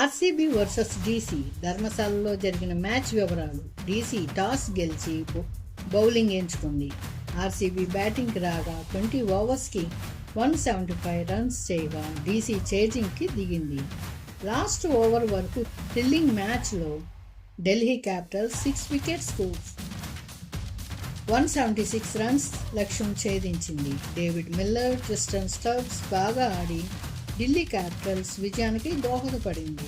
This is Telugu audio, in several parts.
ఆర్సీబీ వర్సెస్ డీసీ ధర్మశాలలో జరిగిన మ్యాచ్ వివరాలు. డీసీ టాస్ గెలిచి బౌలింగ్ ఎంచుకుంది. ఆర్సీబీ బ్యాటింగ్కి రాగా 20 ఓవర్స్కి 175 రన్స్ చేయగా డీసీ చేజింగ్కి దిగింది. లాస్ట్ ఓవర్ వరకు థ్రిల్లింగ్ మ్యాచ్లో ఢిల్లీ క్యాపిటల్స్ 6 వికెట్స్కు 176 రన్స్ లక్ష్యం ఛేదించింది. డేవిడ్ మిల్లర్, ట్రిస్టన్ స్టబ్స్ బాగా ఆడి ఢిల్లీ క్యాపిటల్స్ విజయానికి దోహదపడింది.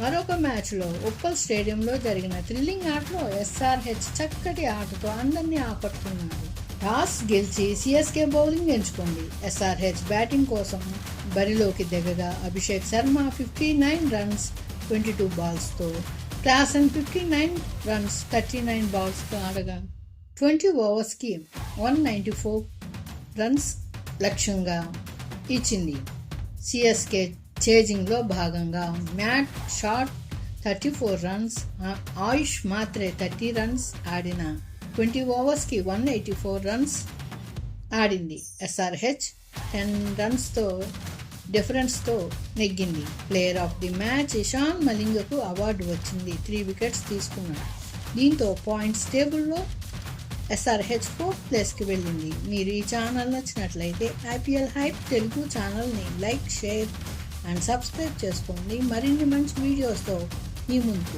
మరొక మ్యాచ్లో ఉప్పల్ స్టేడియంలో జరిగిన థ్రిల్లింగ్ ఆటలో ఎస్ఆర్హెచ్ చక్కటి ఆటతో అందరినీ ఆకట్టుకున్నారు. టాస్ గెలిచి సిఎస్కే బౌలింగ్ ఎంచుకుంది. ఎస్ఆర్హెచ్ బ్యాటింగ్ కోసం బరిలోకి దిగగా అభిషేక్ శర్మ 59 రన్స్ 22 బాల్స్తో, క్లాసన్ 59 రన్స్ 39 బాల్స్తో ఆడగా 20 ఓవర్స్కి 194 రన్స్ లక్ష్యంగా ఇచ్చింది. సిఎస్కే చేజింగ్లో భాగంగా మ్యాట్ షాట్ 34 రన్స్, ఆయుష్ మాత్రే 30 రన్స్ ఆడిన 20 ఓవర్స్కి 184 రన్స్ ఆడింది. ఎస్ఆర్హెచ్ 10 రన్స్తో డిఫరెన్స్తో నెగ్గింది. Player of the match Eshan మలింగకు అవార్డు వచ్చింది. 3 వికెట్స్ తీసుకున్నాడు. దీంతో పాయింట్స్ టేబుల్లో ఎస్ఆర్హెచ్ 4th ప్లేస్కి వెళ్ళింది. మీరు ఈ ఛానల్ నచ్చినట్లయితే ఐపీఎల్ హైప్ తెలుగు ఛానల్ని లైక్, షేర్ అండ్ సబ్స్క్రైబ్ చేసుకోండి. మరిన్ని మంచి వీడియోస్తో మీ ముందుకు